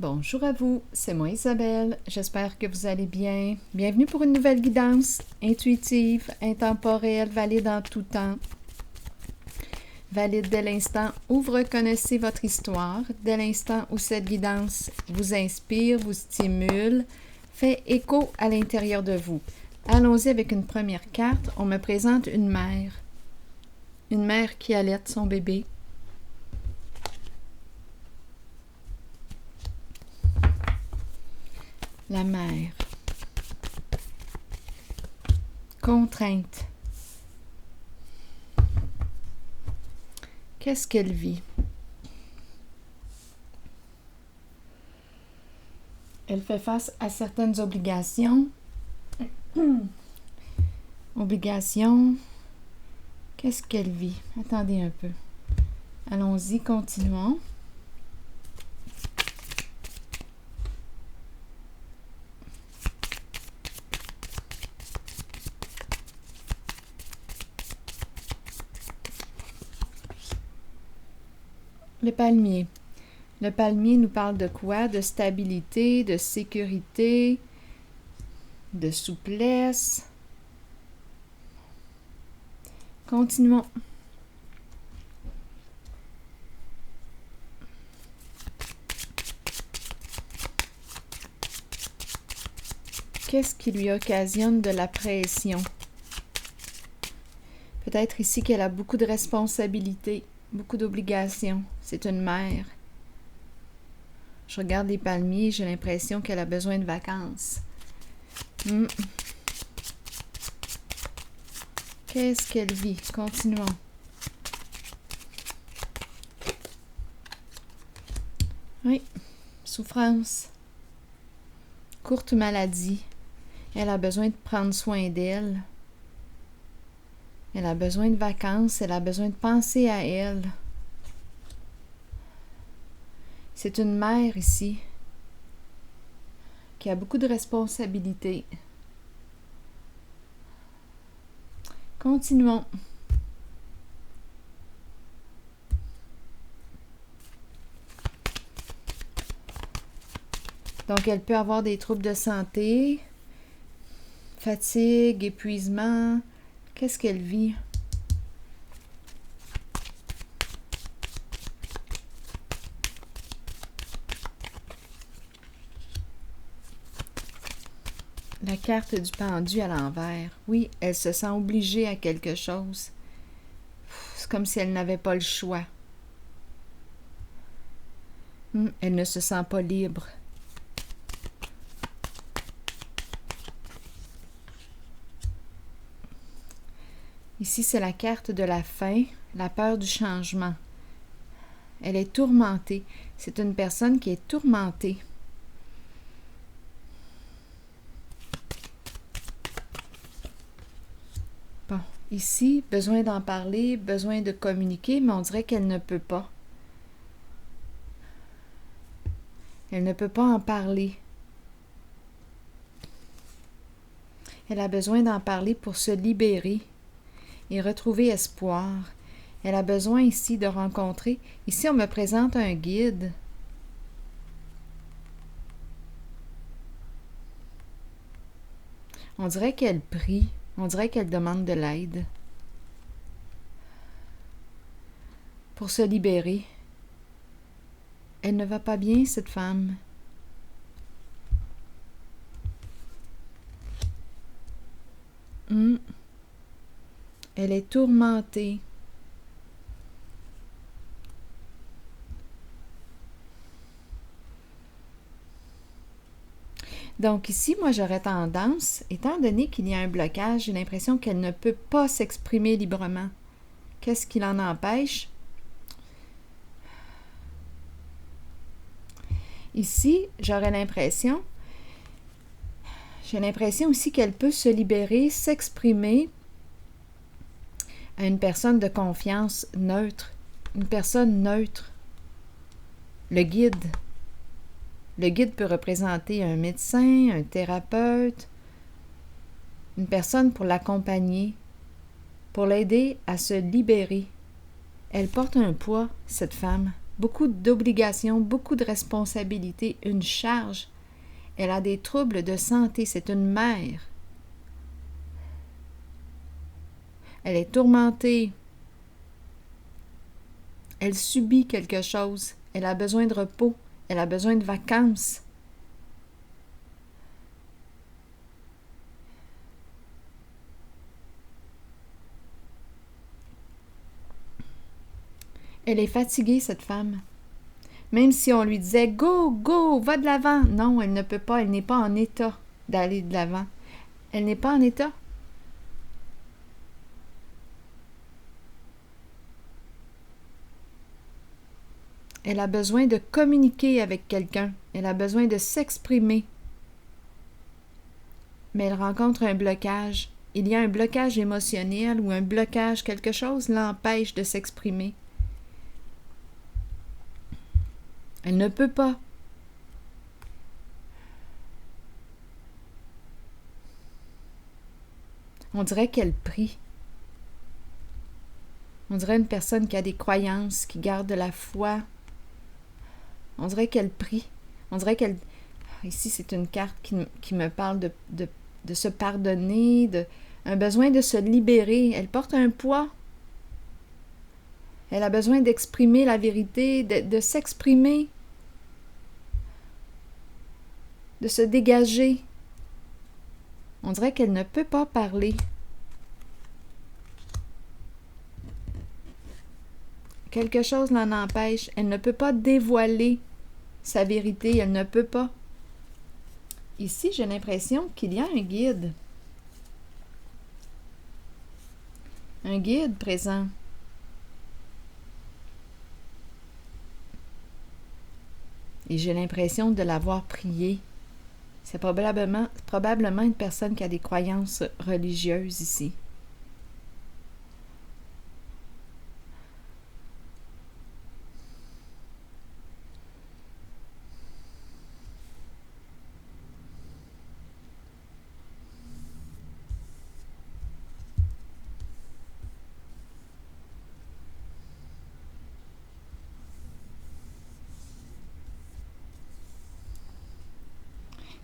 Bonjour à vous, c'est moi Isabelle, j'espère que vous allez bien. Bienvenue pour une nouvelle guidance intuitive, intemporelle, valide en tout temps. Valide dès l'instant où vous reconnaissez votre histoire, dès l'instant où cette guidance vous inspire, vous stimule, fait écho à l'intérieur de vous. Allons-y avec une première carte. On me présente une mère. Une mère qui allaite son bébé. La mère. Contrainte. Qu'est-ce qu'elle vit? Elle fait face à certaines obligations. Obligations. Qu'est-ce qu'elle vit? Attendez un peu. Allons-y, continuons. Le palmier. Le palmier nous parle de quoi? De stabilité, de sécurité, de souplesse. Continuons. Qu'est-ce qui lui occasionne de la pression? Peut-être ici qu'elle a beaucoup de responsabilités, beaucoup d'obligations. C'est une mère. Je regarde les palmiers, j'ai l'impression qu'elle a besoin de vacances. Qu'est-ce qu'elle vit? Continuons. Oui, souffrance. Courte maladie. Elle a besoin de prendre soin d'elle. Elle a besoin de vacances, elle a besoin de penser à elle. C'est une mère ici qui a beaucoup de responsabilités. Continuons. Donc, elle peut avoir des troubles de santé, fatigue, épuisement. Qu'est-ce qu'elle vit? La carte du pendu à l'envers. Oui, elle se sent obligée à quelque chose. C'est comme si elle n'avait pas le choix. Elle ne se sent pas libre. Ici, c'est la carte de la fin, la peur du changement. Elle est tourmentée. C'est une personne qui est tourmentée. Bon, ici, besoin d'en parler, besoin de communiquer, mais on dirait qu'elle ne peut pas. Elle ne peut pas en parler. Elle a besoin d'en parler pour se libérer et retrouver espoir. Elle a besoin ici de rencontrer. Ici, on me présente un guide. On dirait qu'elle prie. On dirait qu'elle demande de l'aide. Pour se libérer. Elle ne va pas bien, cette femme. Elle est tourmentée. Donc ici, moi, j'aurais tendance, étant donné qu'il y a un blocage, j'ai l'impression qu'elle ne peut pas s'exprimer librement. Qu'est-ce qui l'en empêche? Ici, j'ai l'impression aussi qu'elle peut se libérer, s'exprimer à une personne de confiance neutre, une personne neutre. Le guide. Le guide peut représenter un médecin, un thérapeute, une personne pour l'accompagner, pour l'aider à se libérer. Elle porte un poids, cette femme. beaucoup d'obligations, beaucoup de responsabilités, une charge. Elle a des troubles de santé, c'est une mère. Elle est tourmentée. Elle subit quelque chose. Elle a besoin de repos. Elle a besoin de vacances. Elle est fatiguée, cette femme. Même si on lui disait « Go, go, va de l'avant », non, elle ne peut pas, elle n'est pas en état d'aller de l'avant. Elle n'est pas en état. Elle a besoin de communiquer avec quelqu'un. Elle a besoin de s'exprimer. Mais elle rencontre un blocage. Il y a un blocage émotionnel ou un blocage, quelque chose l'empêche de s'exprimer. Elle ne peut pas. On dirait qu'elle prie. On dirait une personne qui a des croyances, qui garde de la foi. On dirait qu'elle prie. On dirait qu'elle... Ici, c'est une carte qui me parle de se pardonner, un besoin de se libérer. Elle porte un poids. Elle a besoin d'exprimer la vérité, de s'exprimer, de se dégager. On dirait qu'elle ne peut pas parler. Quelque chose l'en empêche. Elle ne peut pas dévoiler sa vérité. Elle ne peut pas. Ici, j'ai l'impression qu'il y a un guide. Un guide présent. Et j'ai l'impression de l'avoir prié. C'est probablement une personne qui a des croyances religieuses ici.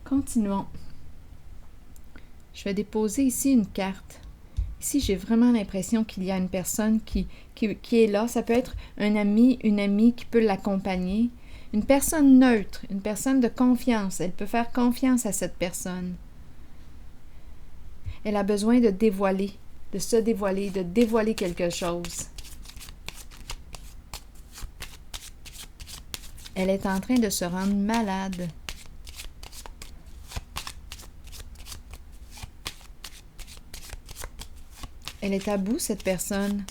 Continuons. Je vais déposer ici une carte. Ici, j'ai vraiment l'impression qu'il y a une personne qui est là. Ça peut être un ami, une amie qui peut l'accompagner. Une personne neutre, une personne de confiance. Elle peut faire confiance à cette personne. Elle a besoin de dévoiler, de se dévoiler, de dévoiler quelque chose. Elle est en train de se rendre malade. Elle est à bout, cette personne.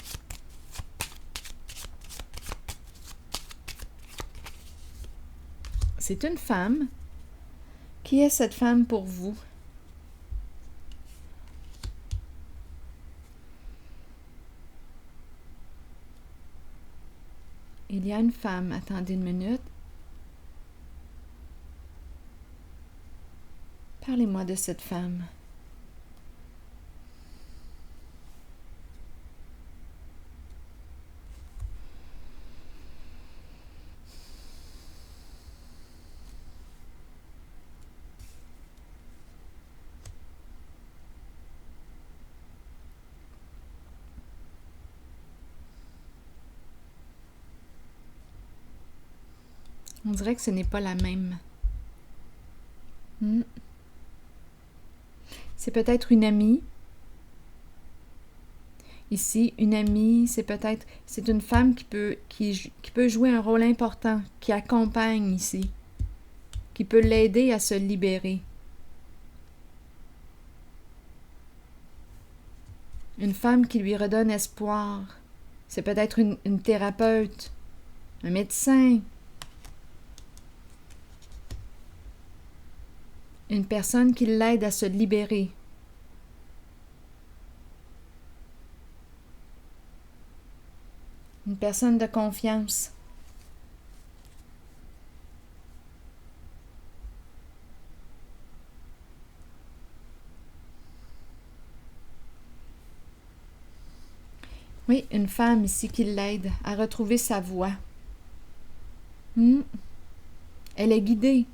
C'est une femme. Qui est cette femme pour vous? Il y a une femme. Attendez une minute. Parlez-moi de cette femme. On dirait que ce n'est pas la même. C'est peut-être une amie. Ici, une amie, c'est une femme qui peut jouer un rôle important, qui accompagne ici, qui peut l'aider à se libérer. Une femme qui lui redonne espoir. C'est peut-être une thérapeute, un médecin, une personne qui l'aide à se libérer. Une personne de confiance. Oui, une femme ici qui l'aide à retrouver sa voix. Elle est guidée.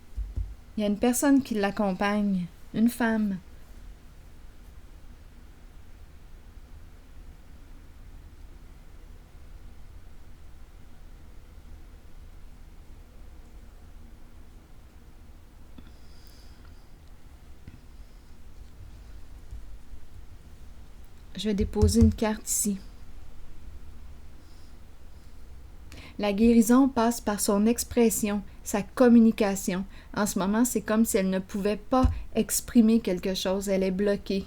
Il y a une personne qui l'accompagne, une femme. Je vais déposer une carte ici. La guérison passe par son expression, sa communication. En ce moment, c'est comme si elle ne pouvait pas exprimer quelque chose. Elle est bloquée.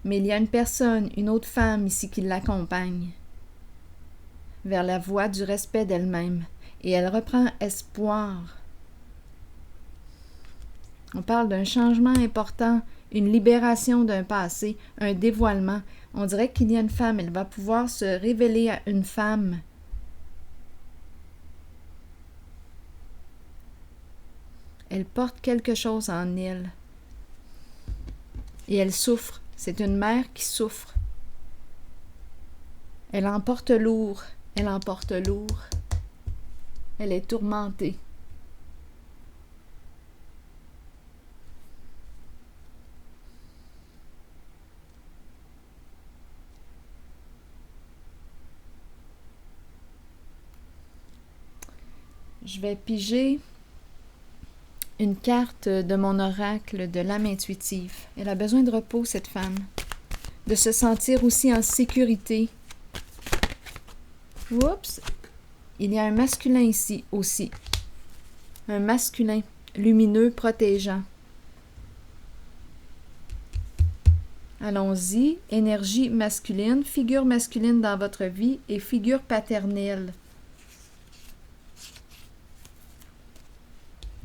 Mais il y a une personne, une autre femme ici qui l'accompagne vers la voie du respect d'elle-même. Et elle reprend espoir. On parle d'un changement important, une libération d'un passé, un dévoilement. On dirait qu'il y a une femme, elle va pouvoir se révéler à une femme. Elle porte quelque chose en elle. Et elle souffre. C'est une mère qui souffre. Elle en porte lourd. Elle en porte lourd. Elle est tourmentée. Je vais piger une carte de mon oracle de l'âme intuitive. Elle a besoin de repos, cette femme. De se sentir aussi en sécurité. Oups! Il y a un masculin ici aussi. Un masculin lumineux, protégeant. Allons-y. Énergie masculine, figure masculine dans votre vie et figure paternelle.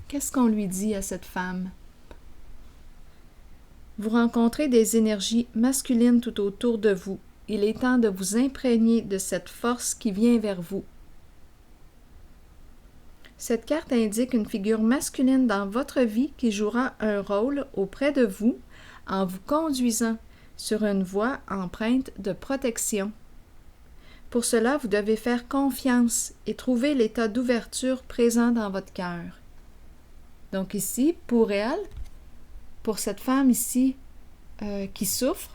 Qu'est-ce qu'on lui dit à cette femme? Vous rencontrez des énergies masculines tout autour de vous. Il est temps de vous imprégner de cette force qui vient vers vous. Cette carte indique une figure masculine dans votre vie qui jouera un rôle auprès de vous en vous conduisant sur une voie empreinte de protection. Pour cela, vous devez faire confiance et trouver l'état d'ouverture présent dans votre cœur. Donc ici, pour elle, pour cette femme ici qui souffre,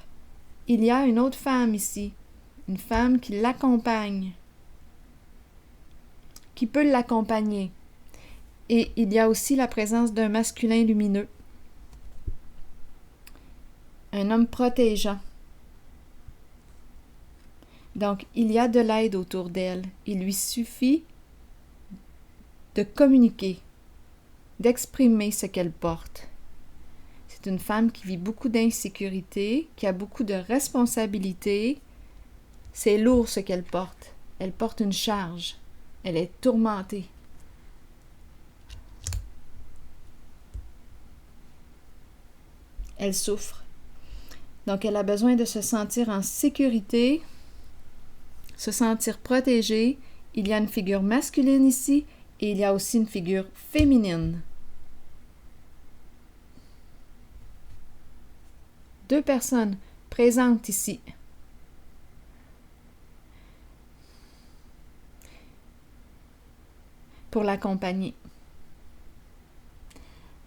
il y a une autre femme ici, une femme qui l'accompagne, qui peut l'accompagner. Et il y a aussi la présence d'un masculin lumineux, un homme protégeant. Donc, il y a de l'aide autour d'elle. Il lui suffit de communiquer, d'exprimer ce qu'elle porte. C'est une femme qui vit beaucoup d'insécurité, qui a beaucoup de responsabilités. C'est lourd ce qu'elle porte. Elle porte une charge. Elle est tourmentée. Elle souffre. Donc, elle a besoin de se sentir en sécurité, se sentir protégée. Il y a une figure masculine ici et il y a aussi une figure féminine. Deux personnes présentes ici. Pour l'accompagner.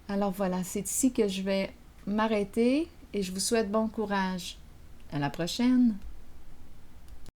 Alors voilà, c'est ici que je vais m'arrêter et je vous souhaite bon courage. À la prochaine!